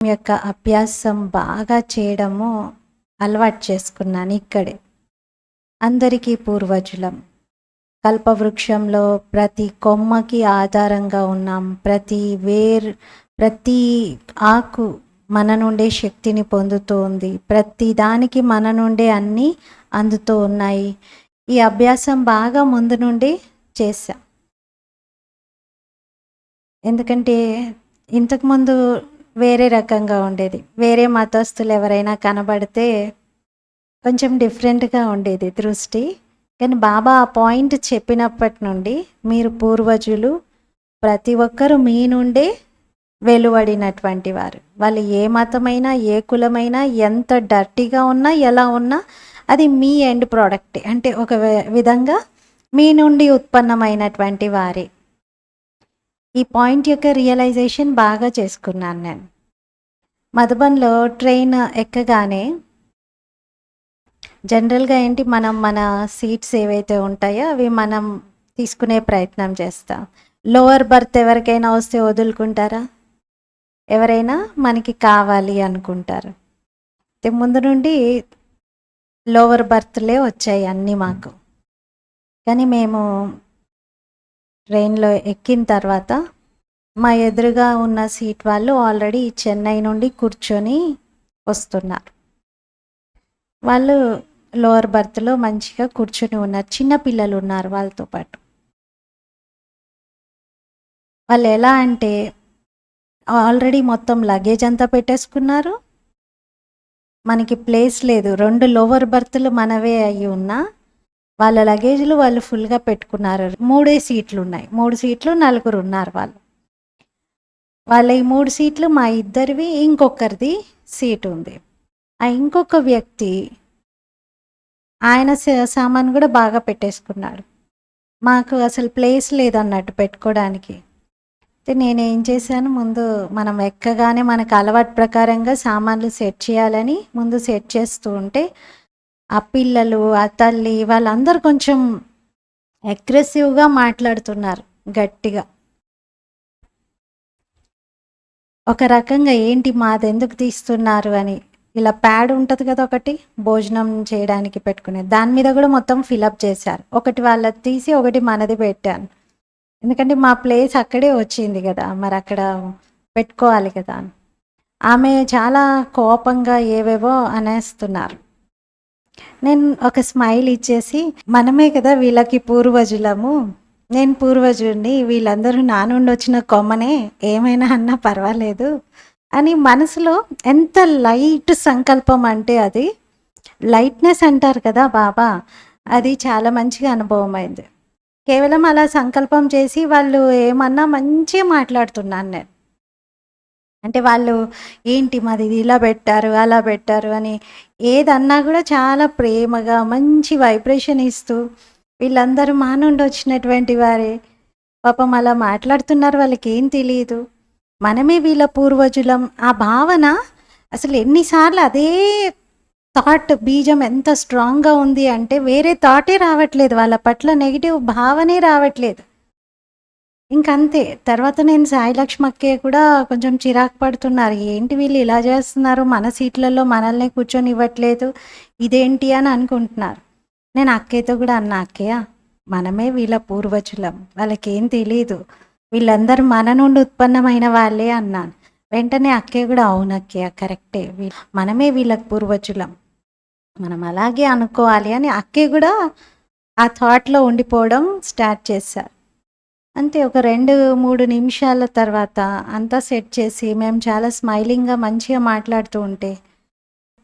యొక్క అభ్యాసం బాగా చేయడము అలవాటు చేసుకున్నాను ఇక్కడే. అందరికీ పూర్వజులం. కల్పవృక్షంలో ప్రతి కొమ్మకి ఆధారంగా ఉన్నాం. ప్రతి ఆకు మన నుండే శక్తిని పొందుతూ ఉంది. ప్రతి దానికి మన నుండే అన్నీ అందుతూ ఉన్నాయి. ఈ అభ్యాసం బాగా ముందు నుండి చేశా. ఎందుకంటే ఇంతకుముందు వేరే రకంగా ఉండేది. వేరే మతస్థులు ఎవరైనా కనబడితే కొంచెం డిఫరెంట్గా ఉండేది దృష్టి. కానీ బాబా ఆ పాయింట్ చెప్పినప్పటి నుండి మీరు పూర్వజులు, ప్రతి ఒక్కరూ మీ నుండే వెలువడినటువంటి వారు. వాళ్ళు ఏ మతమైనా ఏ కులమైనా ఎంత డర్టీగా ఉన్నా ఎలా ఉన్నా అది మీ ఎండ్ ప్రోడక్టే. అంటే ఒక విధంగా మీ నుండి ఉత్పన్నమైనటువంటి వారే. ఈ పాయింట్ యొక్క రియలైజేషన్ బాగా చేసుకున్నాను నేను. మధుబన్లో ట్రైన్ ఎక్కగానే జనరల్గా ఏంటి, మన సీట్స్ ఏవైతే ఉంటాయో అవి మనం తీసుకునే ప్రయత్నం చేస్తాం. లోవర్ బర్త్ ఎవరికైనా వస్తే వదులుకుంటారా? ఎవరైనా మనకి కావాలి అనుకుంటారు. ముందు నుండి లోవర్ బర్త్లే వచ్చాయి అన్నీ మాకు. కానీ మేము ట్రైన్లో ఎక్కిన తర్వాత మా ఎదురుగా ఉన్న సీట్ వాళ్ళు ఆల్రెడీ చెన్నై నుండి కూర్చొని వస్తున్నారు. వాళ్ళు లోవర్ బర్త్లో మంచిగా కూర్చొని ఉన్నారు. చిన్న పిల్లలు ఉన్నారు వాళ్ళతో పాటు. వాళ్ళు ఎలా అంటే ఆల్రెడీ మొత్తం లగేజ్ అంతా పెట్టేసుకున్నారు. మనకి ప్లేస్ లేదు. 2 లోవర్ బర్త్లు మనవే అయ్యి ఉన్నా వాళ్ళ లగేజ్లు వాళ్ళు ఫుల్గా పెట్టుకున్నారు. 3 సీట్లు ఉన్నాయి. 3 సీట్లు 4 ఉన్నారు వాళ్ళు. వాళ్ళ ఈ 3 సీట్లు మా ఇద్దరివి, ఇంకొకరిది సీటు ఉంది. ఆ ఇంకొక వ్యక్తి ఆయన సామాన్ కూడా బాగా పెట్టేసుకున్నాడు. మాకు అసలు ప్లేస్ లేదన్నట్టు పెట్టుకోవడానికి. నేనేం చేశాను, ముందు మనం ఎక్కగానే మనకు అలవాటు ప్రకారంగా సామాన్లు సెట్ చేయాలని ముందు సెట్ చేస్తూ ఉంటే ఆ పిల్లలు, ఆ తల్లి వాళ్ళందరూ కొంచెం అగ్రెసివ్గా మాట్లాడుతున్నారు గట్టిగా. ఒక రకంగా ఏంటి మాది ఎందుకు తీస్తున్నారు అని. ఇలా ప్యాడ్ ఉంటుంది కదా ఒకటి భోజనం చేయడానికి పెట్టుకునే, దాని మీద కూడా మొత్తం ఫిలప్ చేశారు. ఒకటి వాళ్ళది తీసి ఒకటి మనది పెట్టాను. ఎందుకంటే మా ప్లేస్ అక్కడే వచ్చింది కదా, మరి అక్కడ పెట్టుకోవాలి కదా. ఆమె చాలా కోపంగా ఏవేవో అనేస్తున్నారు. నేను ఒక స్మైల్ ఇచ్చేసి, మనమే కదా వీళ్ళకి పూర్వజులము, నేను పూర్వజుడిని, వీళ్ళందరూ నా నుండి వచ్చిన కొమ్మనే, ఏమైనా అన్నా పర్వాలేదు అని మనసులో ఎంత లైట్ సంకల్పం అంటే అది లైట్నెస్ అంటారు కదా బాబా, అది చాలా మంచిగా అనుభవం అయింది. కేవలం అలా సంకల్పం చేసి వాళ్ళు ఏమన్నా మంచిగా మాట్లాడుతున్నాను నేను. అంటే వాళ్ళు ఏంటి మాది ఇలా పెట్టారు అలా పెట్టారు అని ఏదన్నా కూడా చాలా ప్రేమగా మంచి వైబ్రేషన్ ఇస్తూ, వీళ్ళందరూ మా నుండి వచ్చినటువంటి వారే, పాపం అలా మాట్లాడుతున్నారు, వాళ్ళకి ఏం తెలియదు, మనమే వీళ్ళ పూర్వజులం. ఆ భావన అసలు ఎన్నిసార్లు అదే థాట్ బీజం ఎంత స్ట్రాంగ్గా ఉంది అంటే వేరే థాటే రావట్లేదు, వాళ్ళ పట్ల నెగిటివ్ భావనే రావట్లేదు. ఇంకంతే. తర్వాత నేను సాయి లక్ష్మి అక్కయ్య కూడా కొంచెం చిరాకు పడుతున్నారు. ఏంటి వీళ్ళు ఇలా చేస్తున్నారు, మన సీట్లలో మనల్ని కూర్చొని ఇవ్వట్లేదు, ఇదేంటి అని అనుకుంటున్నారు. నేను అక్కయ్యతో కూడా అన్నా, అక్కయ్య మనమే వీళ్ళ పూర్వజులం, వాళ్ళకేం తెలీదు, వీళ్ళందరూ మన నుండి ఉత్పన్నమైన వాళ్ళే అన్నాను. వెంటనే అక్కయ్య కూడా అవును అక్కయ్య కరెక్టే, మనమే వీళ్ళకి పూర్వజులం, మనం అలాగే అనుకోవాలి అని అక్కయ్య కూడా ఆ థాట్లో ఉండిపోవడం స్టార్ట్ చేశారు. అంతే. ఒక 2-3 నిమిషాల తర్వాత అంతా సెట్ చేసి మేము చాలా స్మైలింగ్గా మంచిగా మాట్లాడుతూ ఉంటే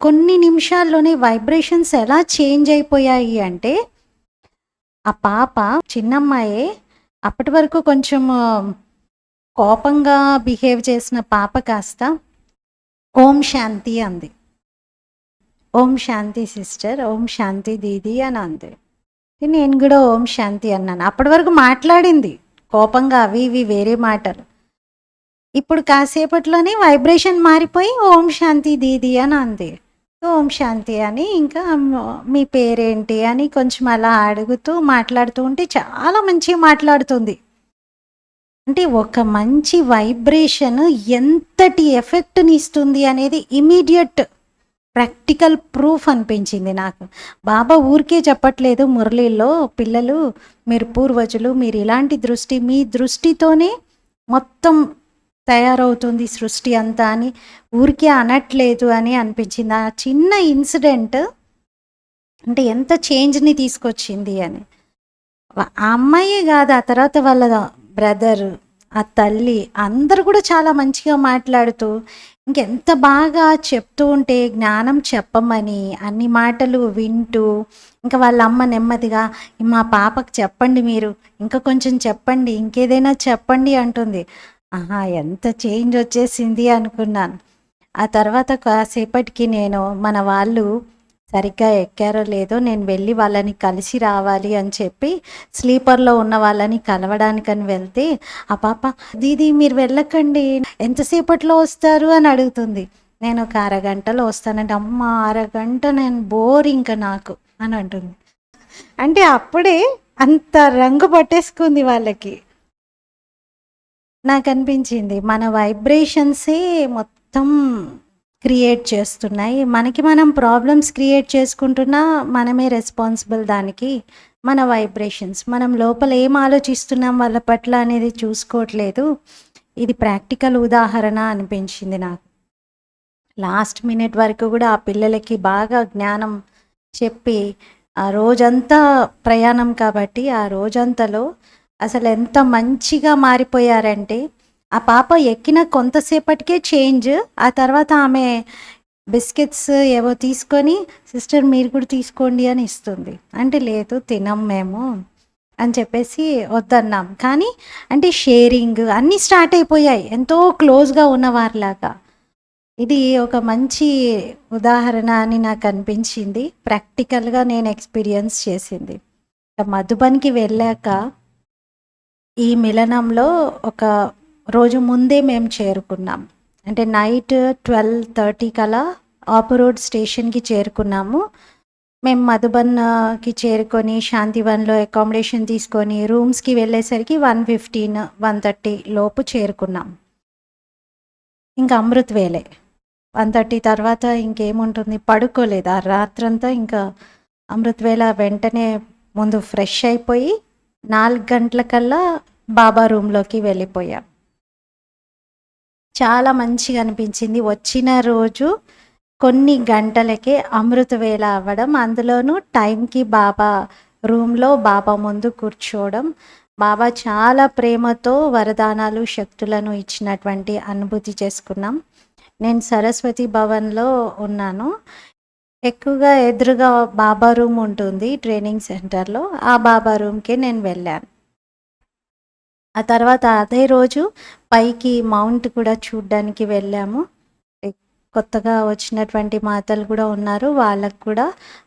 కొన్ని నిమిషాల్లోనే వైబ్రేషన్స్ ఎలా చేంజ్ అయిపోయాయి అంటే, ఆ పాప చిన్నమ్మాయే, అప్పటి వరకు కొంచెం కోపంగా బిహేవ్ చేసిన పాప కాస్త ఓం శాంతి అంది. ఓం శాంతి సిస్టర్, ఓం శాంతి దీది అని అంది. నేను కూడా ఓం శాంతి అన్నాను. అప్పటి వరకు మాట్లాడింది కోపంగా అవి ఇవి వేరే మాటలు. ఇప్పుడు కాసేపట్లోనే వైబ్రేషన్ మారిపోయి ఓం శాంతి దీది అని అంది. ఓం శాంతి అని, ఇంకా మీ పేరేంటి అని కొంచెం అలా అడుగుతూ మాట్లాడుతూ ఉంటే చాలా మంచిగా మాట్లాడుతుంది. అంటే ఒక మంచి వైబ్రేషన్ ఎంతటి ఎఫెక్ట్‌ని ఇస్తుంది అనేది ఇమ్మీడియేట్ ప్రాక్టికల్ ప్రూఫ్ అనిపించింది నాకు. బాబా ఊరికే చెప్పట్లేదు మురళీలో, పిల్లలు మీరు పూర్వజులు, మీరు ఇలాంటి దృష్టి, మీ దృష్టితోనే మొత్తం తయారవుతుంది సృష్టి అంతా అని ఊరికే అనట్లేదు అని అనిపించింది. ఆ చిన్న ఇన్సిడెంట్ అంటే ఎంత చేంజ్‌ని తీసుకొచ్చింది అని. ఆ అమ్మాయే కాదు, ఆ తర్వాత వాళ్ళ బ్రదర్, ఆ తల్లి అందరూ కూడా చాలా మంచిగా మాట్లాడుతూ ఇంకెంత బాగా చెప్తూ ఉంటే జ్ఞానం చెప్పమని అన్ని మాటలు వింటూ ఇంకా వాళ్ళ అమ్మ నెమ్మదిగా మా పాపకు చెప్పండి మీరు, ఇంకా కొంచెం చెప్పండి, ఇంకేదైనా చెప్పండి అంటుంది. ఆహా, ఎంత చేంజ్ వచ్చేసింది అనుకున్నాను. ఆ తర్వాత కాసేపటికి నేను మన వాళ్ళు సరిగ్గా ఎక్కారో లేదో నేను వెళ్ళి వాళ్ళని కలిసి రావాలి అని చెప్పి స్లీపర్లో ఉన్న వాళ్ళని కలవడానికని వెళ్తే ఆ పాప, దీది మీరు వెళ్ళకండి, ఎంతసేపట్లో వస్తారు అని అడుగుతుంది. నేను ఒక అరగంటలో వస్తానంటే, అమ్మ అరగంట నేను బోర్ ఇంకా నాకు అని అంటుంది. అంటే అప్పుడే అంత రంగు పట్టేసుకుంది వాళ్ళకి. నాకు అనిపించింది మన వైబ్రేషన్సే మొత్తం క్రియేట్ చేస్తున్నాయి. మనకి మనం ప్రాబ్లమ్స్ క్రియేట్ చేసుకుంటున్నా మనమే రెస్పాన్సిబుల్ దానికి. మన వైబ్రేషన్స్ మనం లోపల ఏం ఆలోచిస్తున్నాం వాళ్ళ పట్ల అనేది చూసుకోవట్లేదు. ఇది ప్రాక్టికల్ ఉదాహరణ అనిపించింది నాకు. లాస్ట్ మినిట్ వరకు కూడా ఆ పిల్లలకి బాగా జ్ఞానం చెప్పి ఆ రోజంతా ప్రయాణం కాబట్టి ఆ రోజంతలో అసలు ఎంత మంచిగా మారిపోయారంటే ఆ పాప ఎక్కిన కొంతసేపటికే చేంజ్. ఆ తర్వాత ఆమె బిస్కెట్స్ ఏవో తీసుకొని సిస్టర్ మీరు కూడా తీసుకోండి అని ఇస్తుంది. అంటే లేదు తినం మేము అని చెప్పేసి వద్దన్నాం. కానీ అంటే షేరింగ్ అన్నీ స్టార్ట్ అయిపోయాయి ఎంతో క్లోజ్గా ఉన్నవారిలాగా. ఇది ఒక మంచి ఉదాహరణ అని నాకు అనిపించింది. ప్రాక్టికల్గా నేను ఎక్స్పీరియన్స్ చేసింది. మధుబన్కి వెళ్ళాక ఈ మిలనంలో ఒక రోజు ముందే మేము చేరుకున్నాం. అంటే నైట్ 12:30 కలా ఆపు రోడ్ స్టేషన్కి చేరుకున్నాము. మేము మధుబన్కి చేరుకొని శాంతివన్లో అకామిడేషన్ తీసుకొని రూమ్స్కి వెళ్ళేసరికి 1:15, 1:30 లోపు చేరుకున్నాం. ఇంకా అమృత్ వేలే 1:30 తర్వాత ఇంకేముంటుంది, పడుకోలేదు ఆ రాత్రంతా. ఇంకా అమృత్ వేళ వెంటనే ముందు ఫ్రెష్ అయిపోయి 4 గంటలకల్లా బాబా రూమ్లోకి వెళ్ళిపోయాం. చాలా మంచిగా అనిపించింది. వచ్చిన రోజు కొన్ని గంటలకే అమృత వేళ అవ్వడం, అందులోనూ టైంకి బాబా రూమ్లో బాబా ముందు కూర్చోవడం, బాబా చాలా ప్రేమతో వరదానాలు శక్తులను ఇచ్చినటువంటి అనుభూతి చేసుకున్నాం. నేను సరస్వతి భవన్లో ఉన్నాను. ఎక్కువగా ఎదురుగా బాబా రూమ్ ఉంటుంది ట్రైనింగ్ సెంటర్లో. ఆ బాబా రూమ్కే నేను వెళ్ళాను. ఆ తర్వాత అదే రోజు పైకి మౌంట్ కూడా చూడ్డానికి వెళ్ళాము. కొత్తగా వచ్చినటువంటి మాతలు కూడా ఉన్నారు, వాళ్ళకు కూడా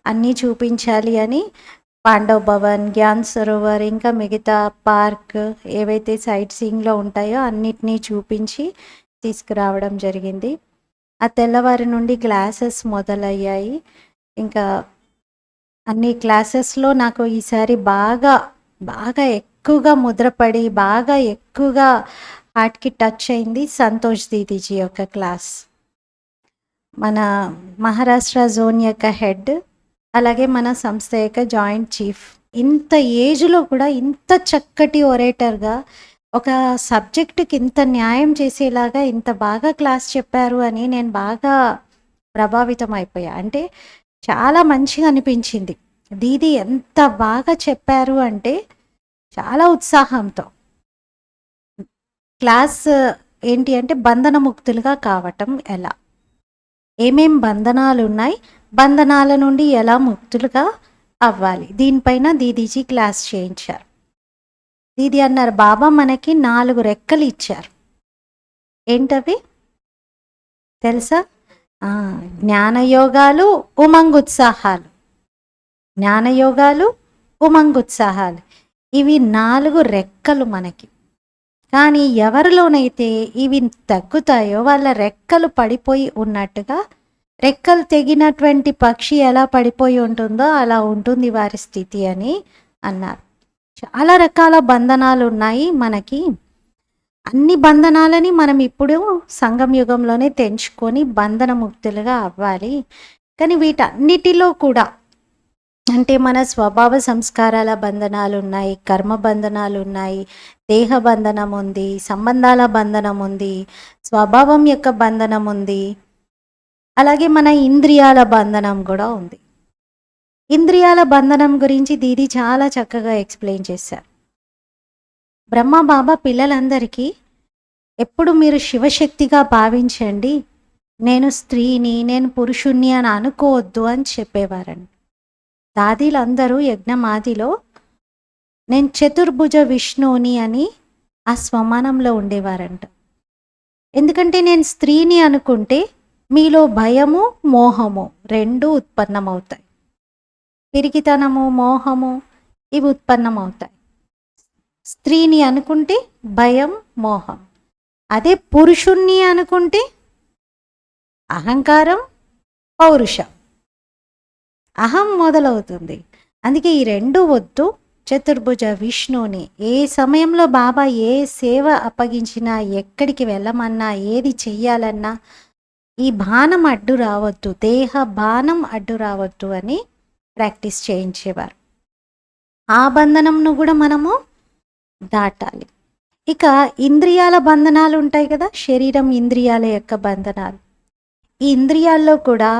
అన్నీ చూపించాలి అని పాండవ్ భవన్, జ్ఞాన్ సరోవర్ ఇంకా మిగతా పార్క్ ఏవైతే సైట్ సీయింగ్లో ఉంటాయో అన్నిటినీ చూపించి తీసుకురావడం జరిగింది. ఆ తెల్లవారి నుండి క్లాసెస్ మొదలయ్యాయి. ఇంకా అన్ని క్లాసెస్లో నాకు ఈసారి బాగా బాగా ఎక్కువగా ముద్రపడి బాగా ఎక్కువగా హార్ట్కి టచ్ అయింది సంతోష్ దీదీజీ యొక్క క్లాస్. మన మహారాష్ట్ర జోన్ యొక్క హెడ్, అలాగే మన సంస్థ యొక్క జాయింట్ చీఫ్. ఇంత ఏజ్లో కూడా ఇంత చక్కటి ఒరేటర్గా ఒక సబ్జెక్టుకి ఇంత న్యాయం చేసేలాగా ఇంత బాగా క్లాస్ చెప్పారు అని నేను బాగా ప్రభావితం అయిపోయా. అంటే చాలా మంచిగా అనిపించింది. దీది ఎంత బాగా చెప్పారు అంటే చాలా ఉత్సాహంతో. క్లాస్ ఏంటి అంటే బంధన ముక్తులుగా కావటం ఎలా, ఏమేం బంధనాలు ఉన్నాయి, బంధనాల నుండి ఎలా ముక్తులుగా అవ్వాలి, దీనిపైన దీదీజీ క్లాస్ చేయించారు. దీది అన్నారు, బాబా మనకి 4 రెక్కలు ఇచ్చారు. ఏంటవి తెలుసా? జ్ఞానయోగాలు, ఉమంగుత్సాహాలు. జ్ఞానయోగాలు, ఉమంగుత్సాహాలు, ఇవి 4 రెక్కలు మనకి. కానీ ఎవరిలోనైతే ఇవి తగ్గుతాయో వాళ్ళ రెక్కలు పడిపోయి ఉన్నట్టుగా, రెక్కలు తెగినటువంటి పక్షి ఎలా పడిపోయి ఉంటుందో అలా ఉంటుంది వారి స్థితి అని అన్నారు. చాలా రకాల బంధనాలు ఉన్నాయి మనకి. అన్ని బంధనాలని మనం ఇప్పుడు సంగం యుగంలోనే తెంచుకొని బంధనముక్తులుగా అవ్వాలి. కానీ వీటన్నిటిలో కూడా అంటే మన స్వభావ సంస్కారాల బంధనాలున్నాయి, కర్మ బంధనాలున్నాయి, దేహ బంధనం ఉంది, సంబంధాల బంధనం ఉంది, స్వభావం యొక్క బంధనం ఉంది, అలాగే మన ఇంద్రియాల బంధనం కూడా ఉంది. ఇంద్రియాల బంధనం గురించి దీది చాలా చక్కగా ఎక్స్ప్లెయిన్ చేశారు. బ్రహ్మ బాబా పిల్లలందరికీ ఎప్పుడు మీరు శివశక్తిగా భావించండి, నేను స్త్రీని, నేను పురుషుణ్ణి అని అనుకోవద్దు అని చెప్పేవారండి. దాదీలందరూ యజ్ఞమాదిలో నేను చతుర్భుజ విష్ణువుని అని ఆ స్వమానంలో ఉండేవారంట. ఎందుకంటే నేను స్త్రీని అనుకుంటే మీలో భయము, మోహము రెండూ ఉత్పన్నమవుతాయి. పిరికితనము, మోహము ఇవి ఉత్పన్నమవుతాయి. స్త్రీని అనుకుంటే భయం, మోహం. అదే పురుషుణ్ణి అనుకుంటే అహంకారం, పౌరుషం, అహం మొదలవుతుంది. అందుకే ఈ రెండు వద్దు. చతుర్భుజ విష్ణువుని ఏ సమయంలో బాబా ఏ సేవ అప్పగించినా, ఎక్కడికి వెళ్ళమన్నా, ఏది చెయ్యాలన్నా ఈ బాణం అడ్డు రావద్దు, దేహ బాణం అడ్డు రావద్దు అని ప్రాక్టీస్ చేయించేవారు. ఆ బంధనంను కూడా మనము దాటాలి. ఇక ఇంద్రియాల బంధనాలు ఉంటాయి కదా, శరీరం ఇంద్రియాల యొక్క బంధనాలు. ఈ ఇంద్రియాల్లో కూడా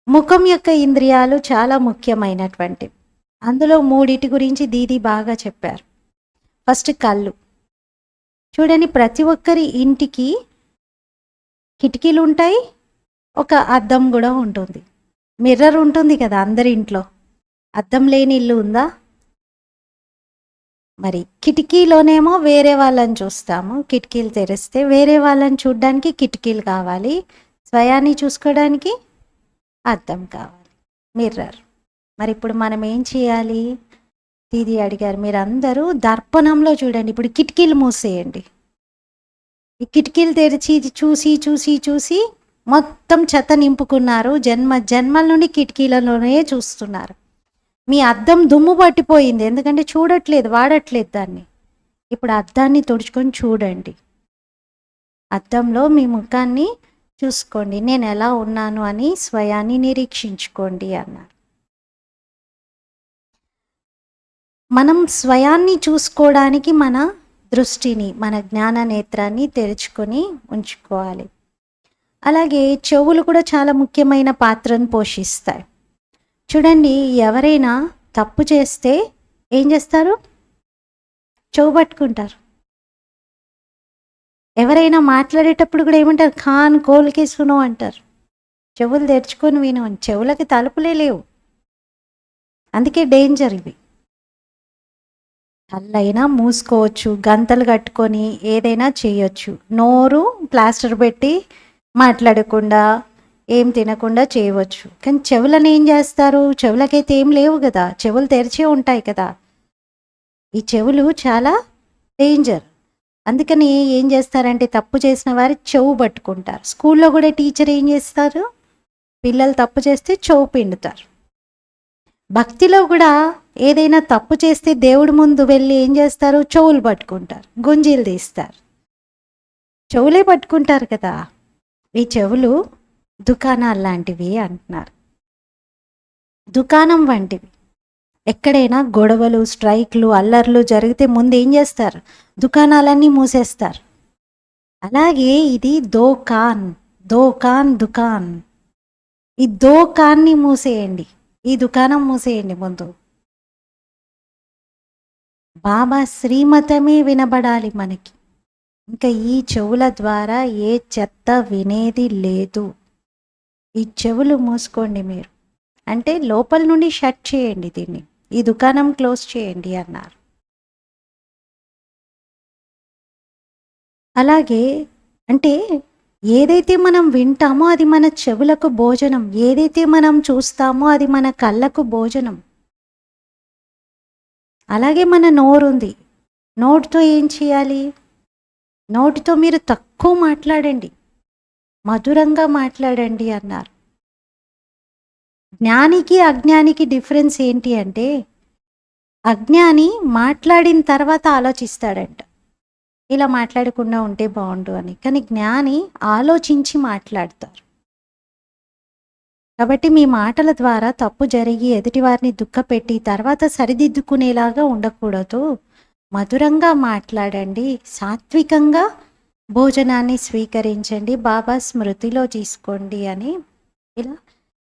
ముఖం యొక్క ఇంద్రియాలు చాలా ముఖ్యమైనటువంటివి. అందులో మూడిటి గురించి దీది బాగా చెప్పారు. ఫస్ట్ కళ్ళు. చూడండి, ప్రతి ఒక్కరి ఇంటికి కిటికీలు ఉంటాయి, ఒక అద్దం కూడా ఉంటుంది. మిర్రర్ ఉంటుంది కదా అందరి ఇంట్లో. అద్దం లేని ఇల్లు ఉందా? మరి కిటికీలోనేమో వేరే వాళ్ళని చూస్తాము, కిటికీలు తెరిస్తే వేరే వాళ్ళని చూడడానికి కిటికీలు కావాలి, స్వయాన్ని చూసుకోవడానికి అద్దం కావాలి, మిర్రర్. మరి ఇప్పుడు మనం ఏం చేయాలి? దీది అడిగారు, మీరందరూ దర్పణంలో చూడండి. ఇప్పుడు కిటికీలు మూసేయండి. ఈ కిటికీలు తెరిచి చూసి చూసి చూసి మొత్తం చెత్త నింపుకున్నారు. జన్మల నుండి కిటికీలలోనే చూస్తున్నారు. మీ అద్దం దుమ్ము పట్టిపోయింది, ఎందుకంటే చూడట్లేదు, వాడట్లేదు దాన్ని. ఇప్పుడు అద్దాన్ని తుడుచుకొని చూడండి. అద్దంలో మీ ముఖాన్ని చూసుకోండి, నేను ఎలా ఉన్నాను అని స్వయాన్ని నిరీక్షించుకోండి అన్నారు. మనం స్వయాన్ని చూసుకోవడానికి మన దృష్టిని, మన జ్ఞాన నేత్రాన్ని తెరుచుకొని ఉంచుకోవాలి. అలాగే చెవులు కూడా చాలా ముఖ్యమైన పాత్రను పోషిస్తాయి. చూడండి, ఎవరైనా తప్పు చేస్తే ఏం చేస్తారు? చెవు పట్టుకుంటారు. ఎవరైనా మాట్లాడేటప్పుడు కూడా ఏమంటారు? ఖాన్ కోల్కే సునో అంటారు. చెవులు తెరుచుకొని విను అని. చెవులకి తలుపులే లేవు, అందుకే డేంజర్ ఇవి. కళ్ళైనా మూసుకోవచ్చు, గంతలు కట్టుకొని ఏదైనా చేయొచ్చు. నోరు ప్లాస్టర్ పెట్టి మాట్లాడకుండా, ఏం తినకుండా చేయవచ్చు. కానీ చెవులను ఏం చేస్తారు? చెవులకైతే ఏం లేవు కదా, చెవులు తెరిచే ఉంటాయి కదా. ఈ చెవులు చాలా డేంజర్. అందుకని ఏం చేస్తారంటే తప్పు చేసిన వారి చెవు పట్టుకుంటారు. స్కూల్లో కూడా టీచర్ ఏం చేస్తారు? పిల్లలు తప్పు చేస్తే చెవు పిండుతారు. భక్తిలో కూడా ఏదైనా తప్పు చేస్తే దేవుడి ముందు వెళ్ళి ఏం చేస్తారు? చెవులు పట్టుకుంటారు, గుంజీలు తీస్తారు. చెవులే పట్టుకుంటారు కదా. ఈ చెవులు దుకాణాలు లాంటివి అంటున్నారు, దుకాణం వంటివి. ఎక్కడైనా గొడవలు, స్ట్రైక్లు, అల్లర్లు జరిగితే ముందు ఏం చేస్తారు? దుకాణాలన్నీ మూసేస్తారు. అలాగే ఇది దోకాన్, దోకాన్, దుకాన్. ఈ దోకాన్ని మూసేయండి, ఈ దుకాణం మూసేయండి ముందు. బాబా శ్రీమతమే వినబడాలి మనకి. ఇంకా ఈ చెవుల ద్వారా ఏ చెత్త వినేది లేదు. ఈ చెవులు మూసుకోండి మీరు, అంటే లోపల నుండి షట్ చేయండి దీన్ని, ఈ దుకాణం క్లోజ్ చేయండి అన్నారు. అలాగే అంటే ఏదైతే మనం వింటామో అది మన చెవులకు భోజనం, ఏదైతే మనం చూస్తామో అది మన కళ్ళకు భోజనం. అలాగే మన నోరుంది, నోటితో ఏం చేయాలి? నోటితో మీరు తక్కువ మాట్లాడండి, మధురంగా మాట్లాడండి అన్నారు. జ్ఞానికి అజ్ఞానికి డిఫరెన్స్ ఏంటి అంటే, అజ్ఞాని మాట్లాడిన తర్వాత ఆలోచిస్తాడంట, ఇలా మాట్లాడకుండా ఉంటే బాగుండు అని. కానీ జ్ఞాని ఆలోచించి మాట్లాడతారు. కాబట్టి మీ మాటల ద్వారా తప్పు జరిగి ఎదుటివారిని దుఃఖపెట్టి తర్వాత సరిదిద్దుకునేలాగా ఉండకూడదు. మధురంగా మాట్లాడండి, సాత్వికంగా భోజనాన్ని స్వీకరించండి, బాబా స్మృతిలో తీసుకోండి అని ఇలా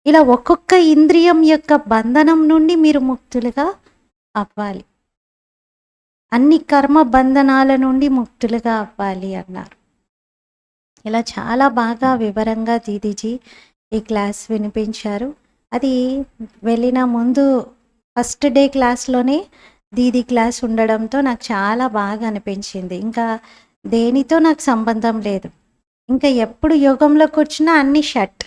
ఇలా ఒక్కొక్క ఇంద్రియం యొక్క బంధనం నుండి మీరు ముక్తులుగా అవ్వాలి. అన్ని కర్మ బంధనాల నుండి ముక్తులుగా అవ్వాలి అన్నారు. ఇలా చాలా బాగా వివరంగా దీదీజీ ఈ క్లాస్ వినిపించారు. అది వెళ్ళిన ముందు ఫస్ట్ డే క్లాస్లోనే దీదీ క్లాస్ ఉండడంతో నాకు చాలా బాగా అనిపించింది. ఇంకా దేనితో నాకు సంబంధం లేదు. ఇంకా ఎప్పుడు యోగంలోకి వచ్చినా అన్ని షట్,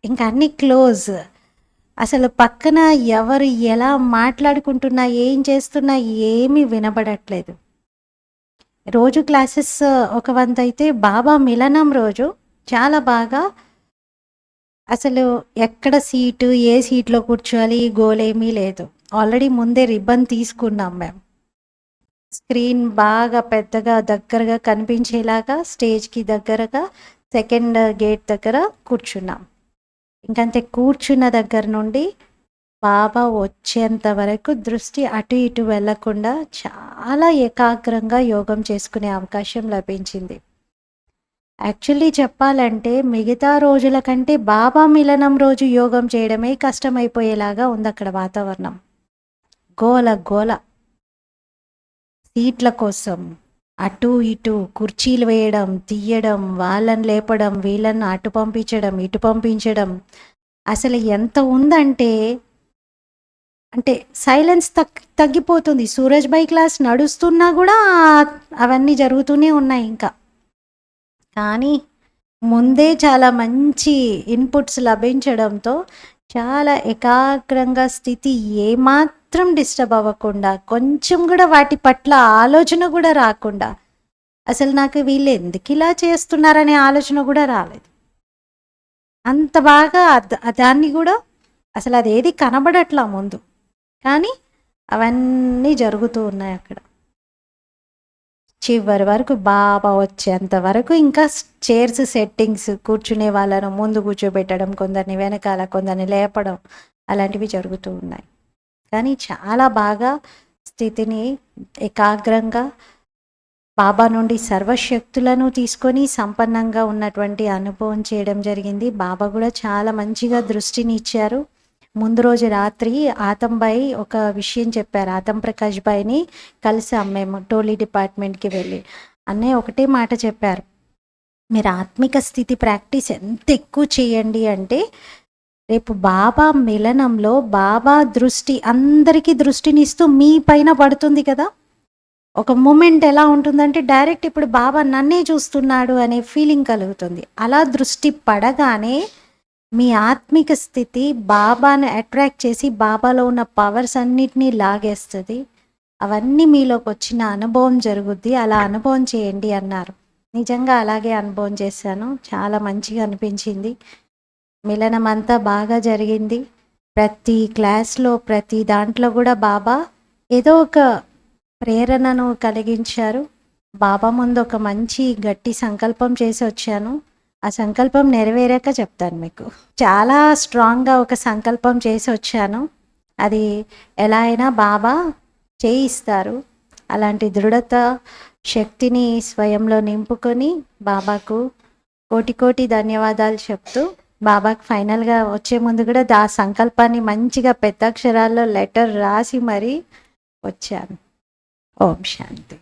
ఇంకా అన్ని క్లోజ్. అసలు పక్కన ఎవరు ఎలా మాట్లాడుకుంటున్నా ఏం చేస్తున్నా ఏమీ వినబడట్లేదు. రోజు క్లాసెస్ ఒక వంత అయితే బాబా మిలనం రోజు చాలా బాగా అసలు ఎక్కడ సీటు ఏ సీట్లో కూర్చోవాలి గోలేమీ లేదు. ఆల్రెడీ ముందే రిబ్బన్ తీసుకున్నాం మేము. స్క్రీన్ బాగా పెద్దగా దగ్గరగా కనిపించేలాగా స్టేజ్కి దగ్గరగా సెకండ్ గేట్ దగ్గర కూర్చున్నాం. ఇంకంతే కూర్చున్న దగ్గర నుండి బాబా వచ్చేంత వరకు దృష్టి అటు ఇటు వెళ్లకుండా చాలా ఏకాగ్రంగా యోగం చేసుకునే అవకాశం లభించింది. యాక్చువల్లీ చెప్పాలంటే మిగతా రోజుల కంటే బాబా మిలనం రోజు యోగం చేయడమే కష్టమైపోయేలాగా ఉంది అక్కడ వాతావరణం. గోల గోల, సీట్ల కోసం అటు ఇటు కుర్చీలు వేయడం, తీయడం, వాళ్ళని లేపడం, వీళ్ళని అటు పంపించడం, ఇటు పంపించడం. అసలు ఎంత ఉందంటే అంటే సైలెన్స్ తగ్గిపోతుంది. సూరజ్ భాయ్ క్లాస్ నడుస్తున్నా కూడా అవన్నీ జరుగుతూనే ఉన్నాయి ఇంకా. కానీ ముందే చాలా మంచి ఇన్పుట్స్ లభించడంతో చాలా ఏకాగ్రంగా స్థితి ఏమాత్రం డిస్టర్బ్ అవ్వకుండా, కొంచెం కూడా వాటి పట్ల ఆలోచన కూడా రాకుండా, అసలు నాకు వీళ్ళు ఎందుకు ఇలా చేస్తున్నారనే ఆలోచన కూడా రాలేదు. అంత బాగా దాన్ని కూడా అసలు అదేది కనబడట్లా ముందు, కానీ అవన్నీ జరుగుతూ ఉన్నాయి అక్కడ. చివరి వరకు బాబా వచ్చేంత వరకు ఇంకా చైర్స్ సెట్టింగ్స్, కూర్చునే వాళ్ళను ముందు కూర్చోబెట్టడం, కొందరిని వెనకాల, కొందరిని లేపడం, అలాంటివి జరుగుతూ ఉన్నాయి. కానీ చాలా బాగా స్థితిని ఏకాగ్రంగా బాబా నుండి సర్వశక్తులను తీసుకొని సంపన్నంగా ఉన్నటువంటి అనుభవం చేయడం జరిగింది. బాబా కూడా చాలా మంచిగా దృష్టిని ఇచ్చారు. ముందు రోజు రాత్రి ఆతంబాయి ఒక విషయం చెప్పారు. ఆతం ప్రకాష్ బాయ్ని కలిసాం మేము టోలీ డిపార్ట్మెంట్కి వెళ్ళి. అన్నయ్య ఒకటే మాట చెప్పారు, మీరు ఆత్మిక స్థితి ప్రాక్టీస్ ఎంత ఎక్కువ చేయండి అంటే రేపు బాబా మిలనంలో బాబా దృష్టి అందరికీ దృష్టినిస్తూ మీ పైన పడుతుంది కదా. ఒక మూమెంట్ ఎలా ఉంటుందంటే డైరెక్ట్ ఇప్పుడు బాబా నన్నే చూస్తున్నాడు అనే ఫీలింగ్ కలుగుతుంది. అలా దృష్టి పడగానే మీ ఆత్మిక స్థితి బాబాను అట్రాక్ట్ చేసి బాబాలో ఉన్న పవర్స్ అన్నిటినీ లాగేస్తుంది. అవన్నీ మీలోకి వచ్చిన అనుభవం జరుగుద్ది. అలా అనుభవం చేయండి అన్నారు. నిజంగా అలాగే అనుభవం చేశాను. చాలా మంచిగా అనిపించింది. మిలనం అంతా బాగా జరిగింది. ప్రతి క్లాస్లో ప్రతి దాంట్లో కూడా బాబా ఏదో ఒక ప్రేరణను కలిగించారు. బాబా ముందు ఒక మంచి గట్టి సంకల్పం చేసి వచ్చాను. ఆ సంకల్పం నెరవేరాక చెప్తాను మీకు. చాలా స్ట్రాంగ్గా ఒక సంకల్పం చేసి వచ్చాను. అది ఎలా అయినా బాబా చేయిస్తారు. అలాంటి దృఢత శక్తిని స్వయంలో నింపుకొని బాబాకు కోటి కోటి ధన్యవాదాలు చెప్తూ బాబాకు ఫైనల్గా వచ్చే ముందు కూడా ఆ సంకల్పాన్ని మంచిగా పెద్ద అక్షరాల్లో లెటర్ రాసి మరీ వచ్చాను. ఓం శాంతి.